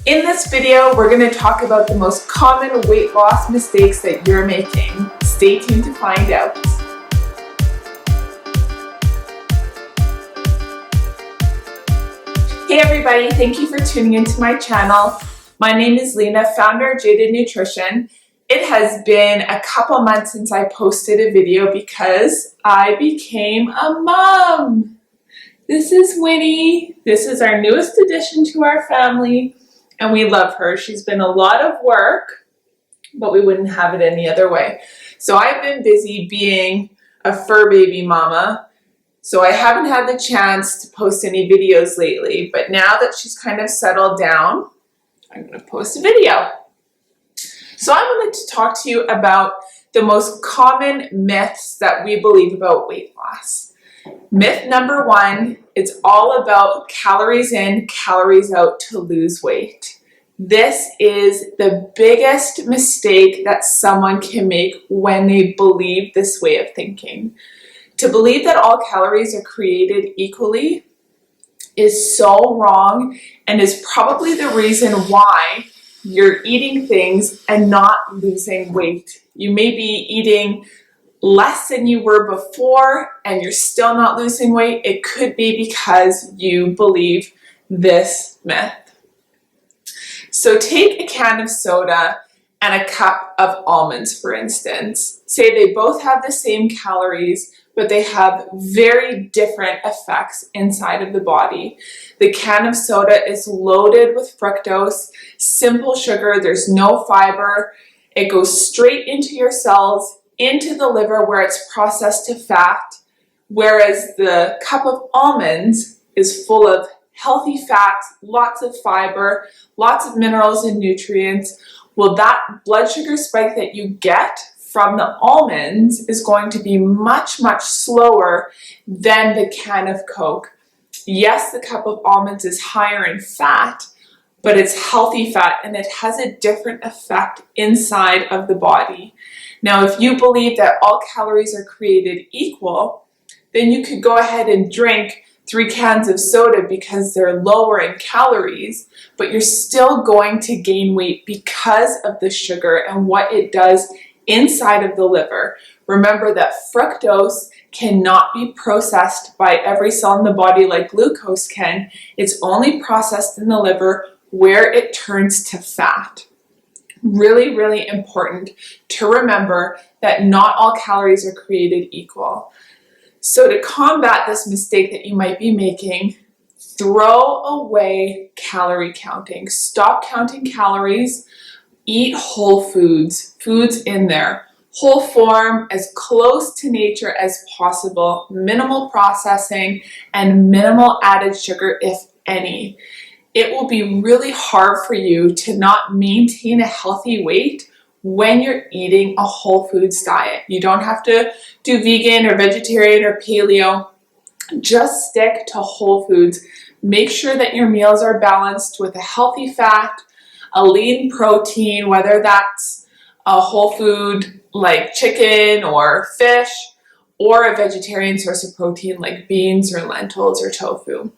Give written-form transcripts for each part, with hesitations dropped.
In this video, we're going to talk about the most common weight loss mistakes that you're making. Stay tuned to find out. Hey everybody, thank you for tuning into my channel. My name is Lena, founder of Jaded Nutrition. It has been a couple months since I posted a video because I became a mom. This is Winnie. This is our newest addition to our family. And we love her. She's been a lot of work, but we wouldn't have it any other way. So I've been busy being a fur baby mama. So I haven't had the chance to post any videos lately, but now that she's kind of settled down, I'm going to post a video. So I wanted to talk to you about the most common myths that we believe about weight loss. Myth number one, it's all about calories in, calories out to lose weight. This is the biggest mistake that someone can make when they believe this way of thinking. To believe that all calories are created equally is so wrong and is probably the reason why you're eating things and not losing weight. You may be eating less than you were before and you're still not losing weight. It could be because you believe this myth. So take a can of soda and a cup of almonds, for instance. Say they both have the same calories, but they have very different effects inside of the body. The can of soda is loaded with fructose, simple sugar, there's no fiber. It goes straight into your cells, into the liver where it's processed to fat, whereas the cup of almonds is full of healthy fats, lots of fiber, lots of minerals and nutrients. Well, that blood sugar spike that you get from the almonds is going to be much, much slower than the can of Coke. Yes, the cup of almonds is higher in fat, but it's healthy fat and it has a different effect inside of the body. Now, if you believe that all calories are created equal, then you could go ahead and drink 3 cans of soda because they're lower in calories, but you're still going to gain weight because of the sugar and what it does inside of the liver. Remember that fructose cannot be processed by every cell in the body like glucose can. It's only processed in the liver where it turns to fat. Really, really important to remember that not all calories are created equal. So to combat this mistake that you might be making, throw away calorie counting. Stop counting calories. Eat whole foods, foods in there. Whole form, as close to nature as possible, minimal processing, and minimal added sugar, if any. It will be really hard for you to not maintain a healthy weight when you're eating a whole foods diet. You don't have to do vegan or vegetarian or paleo. Just stick to whole foods. Make sure that your meals are balanced with a healthy fat, a lean protein, whether that's a whole food like chicken or fish, or a vegetarian source of protein like beans or lentils or tofu.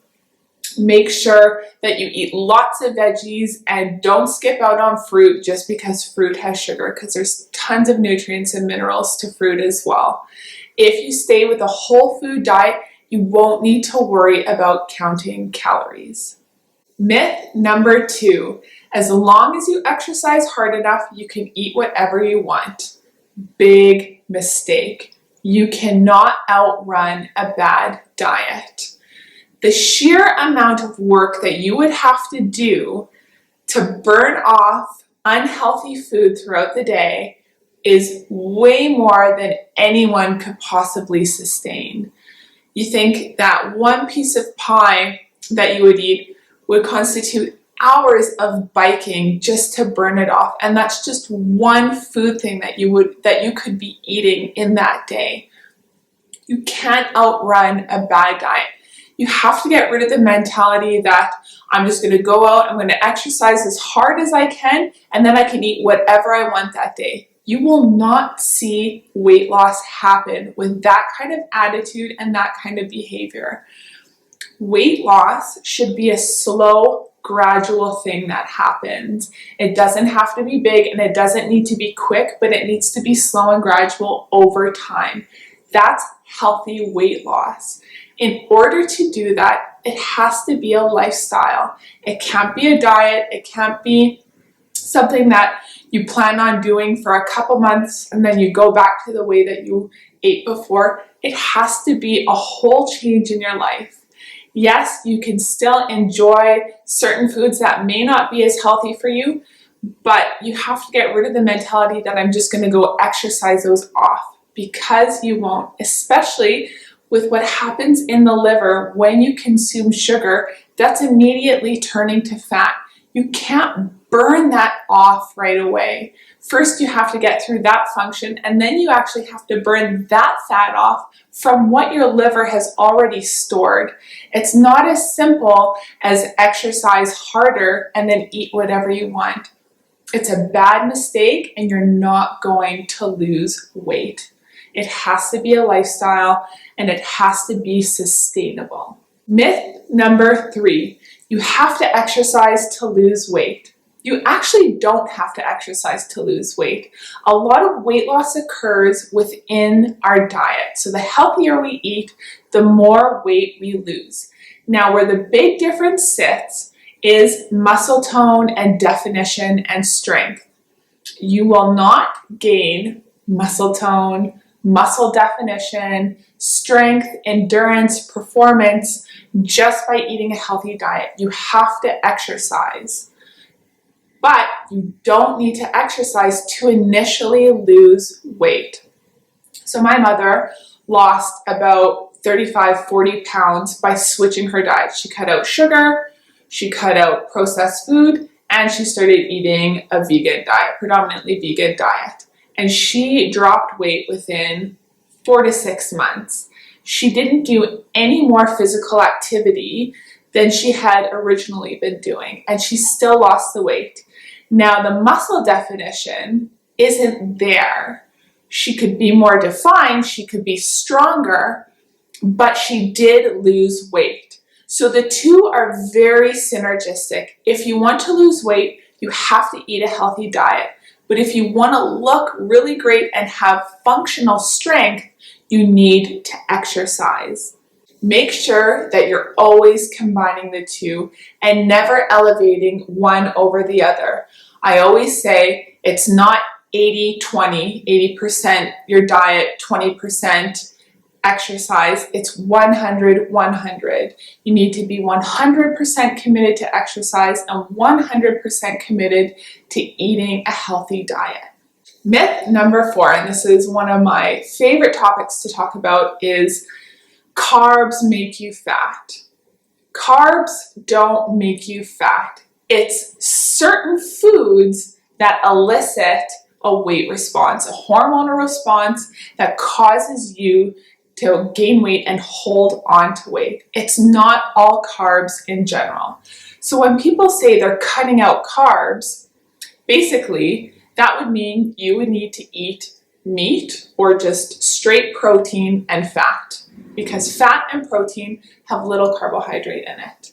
Make sure that you eat lots of veggies and don't skip out on fruit just because fruit has sugar, because there's tons of nutrients and minerals to fruit as well. If you stay with a whole food diet, you won't need to worry about counting calories. Myth number 2, as long as you exercise hard enough, you can eat whatever you want. Big mistake. You cannot outrun a bad diet. The sheer amount of work that you would have to do to burn off unhealthy food throughout the day is way more than anyone could possibly sustain. You think that one piece of pie that you would eat would constitute hours of biking just to burn it off, and that's just one food thing that you could be eating in that day. You can't outrun a bad diet. You have to get rid of the mentality that I'm just going to go out, I'm going to exercise as hard as I can, and then I can eat whatever I want that day. You will not see weight loss happen with that kind of attitude and that kind of behavior. Weight loss should be a slow, gradual thing that happens. It doesn't have to be big and it doesn't need to be quick, but it needs to be slow and gradual over time. That's healthy weight loss. In order to do that, it has to be a lifestyle. It can't be a diet. It can't be something that you plan on doing for a couple months and then you go back to the way that you ate before. It has to be a whole change in your life. Yes, you can still enjoy certain foods that may not be as healthy for you, but you have to get rid of the mentality that I'm just going to go exercise those off, because you won't, especially with what happens in the liver when you consume sugar. That's immediately turning to fat. You can't burn that off right away. First, you have to get through that function, and then you actually have to burn that fat off from what your liver has already stored. It's not as simple as exercise harder and then eat whatever you want. It's a bad mistake, and you're not going to lose weight. It has to be a lifestyle, and it has to be sustainable. Myth number 3, you have to exercise to lose weight. You actually don't have to exercise to lose weight. A lot of weight loss occurs within our diet. So the healthier we eat, the more weight we lose. Now, where the big difference sits is muscle tone and definition and strength. You will not gain muscle tone, muscle definition, strength, endurance, performance just by eating a healthy diet. You have to exercise. But you don't need to exercise to initially lose weight. So my mother lost about 35, 40 pounds by switching her diet. She cut out sugar, she cut out processed food, and she started eating a vegan diet, predominantly vegan diet. And she dropped weight within 4 to 6 months. She didn't do any more physical activity than she had originally been doing, and she still lost the weight. Now, the muscle definition isn't there. She could be more defined, she could be stronger, but she did lose weight. So the two are very synergistic. If you want to lose weight, you have to eat a healthy diet. But if you want to look really great and have functional strength, you need to exercise. Make sure that you're always combining the two and never elevating one over the other. I always say it's not 80-20, 80% your diet, 20% exercise. It's 100-100. You need to be 100% committed to exercise and 100% committed to eating a healthy diet. Myth number 4, and this is one of my favorite topics to talk about, is carbs make you fat. Carbs don't make you fat. It's certain foods that elicit a weight response, a hormonal response that causes you to gain weight and hold on to weight. It's not all carbs in general. So when people say they're cutting out carbs, basically that would mean you would need to eat meat or just straight protein and fat, because fat and protein have little carbohydrate in it.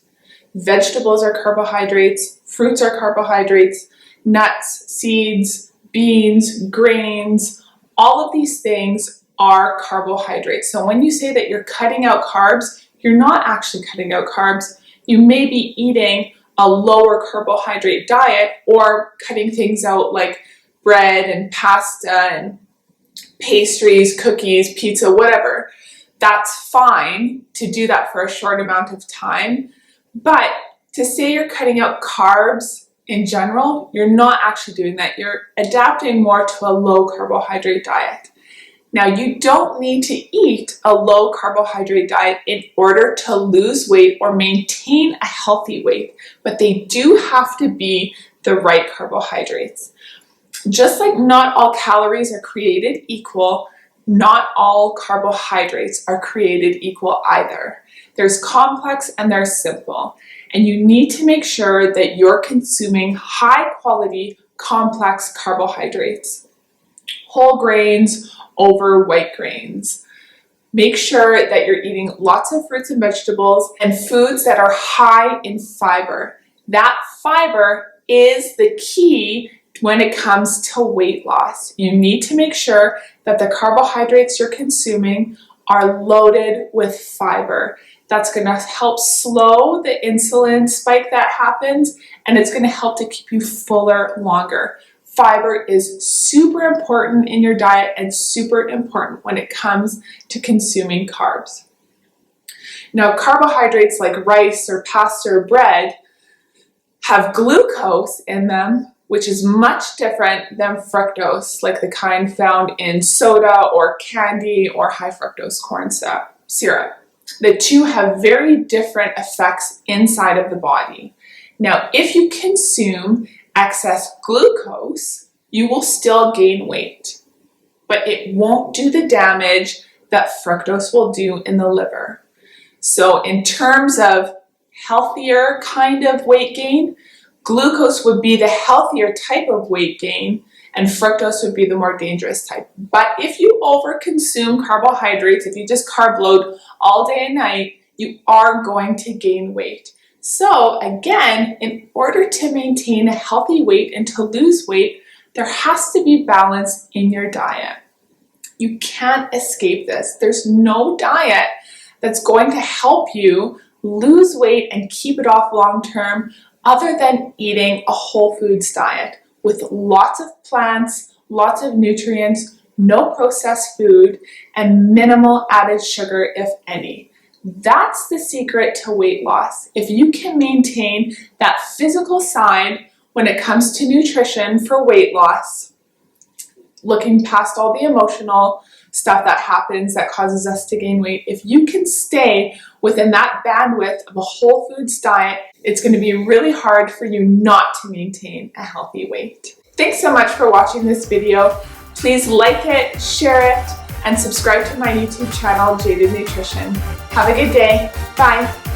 Vegetables are carbohydrates, fruits are carbohydrates, nuts, seeds, beans, grains, all of these things are carbohydrates. So when you say that you're cutting out carbs, you're not actually cutting out carbs. You may be eating a lower carbohydrate diet or cutting things out like bread and pasta and pastries, cookies, pizza, whatever. That's fine to do that for a short amount of time. But to say you're cutting out carbs in general, you're not actually doing that. You're adapting more to a low carbohydrate diet. Now, you don't need to eat a low carbohydrate diet in order to lose weight or maintain a healthy weight, but they do have to be the right carbohydrates. Just like not all calories are created equal, not all carbohydrates are created equal either. There's complex and there's simple, and you need to make sure that you're consuming high quality complex carbohydrates, whole grains over white grains. Make sure that you're eating lots of fruits and vegetables and foods that are high in fiber. That fiber is the key when it comes to weight loss. You need to make sure that the carbohydrates you're consuming are loaded with fiber. That's going to help slow the insulin spike that happens, and it's going to help to keep you fuller longer. Fiber is super important in your diet and super important when it comes to consuming carbs. Now, carbohydrates like rice or pasta or bread have glucose in them, which is much different than fructose, like the kind found in soda or candy or high fructose corn syrup. The two have very different effects inside of the body. Now, if you consume excess glucose, you will still gain weight, but it won't do the damage that fructose will do in the liver. So in terms of healthier kind of weight gain, glucose would be the healthier type of weight gain, and fructose would be the more dangerous type. But if you overconsume carbohydrates, if you just carb load all day and night, you are going to gain weight. So again, in order to maintain a healthy weight and to lose weight, there has to be balance in your diet. You can't escape this. There's no diet that's going to help you lose weight and keep it off long term other than eating a whole foods diet with lots of plants, lots of nutrients, no processed food, and minimal added sugar, if any. That's the secret to weight loss. If you can maintain that physical side when it comes to nutrition for weight loss, looking past all the emotional stuff that happens that causes us to gain weight, if you can stay within that bandwidth of a whole foods diet, it's going to be really hard for you not to maintain a healthy weight. Thanks so much for watching this video. Please like it, share it, and subscribe to my YouTube channel, Jaded Nutrition. Have a good day. Bye.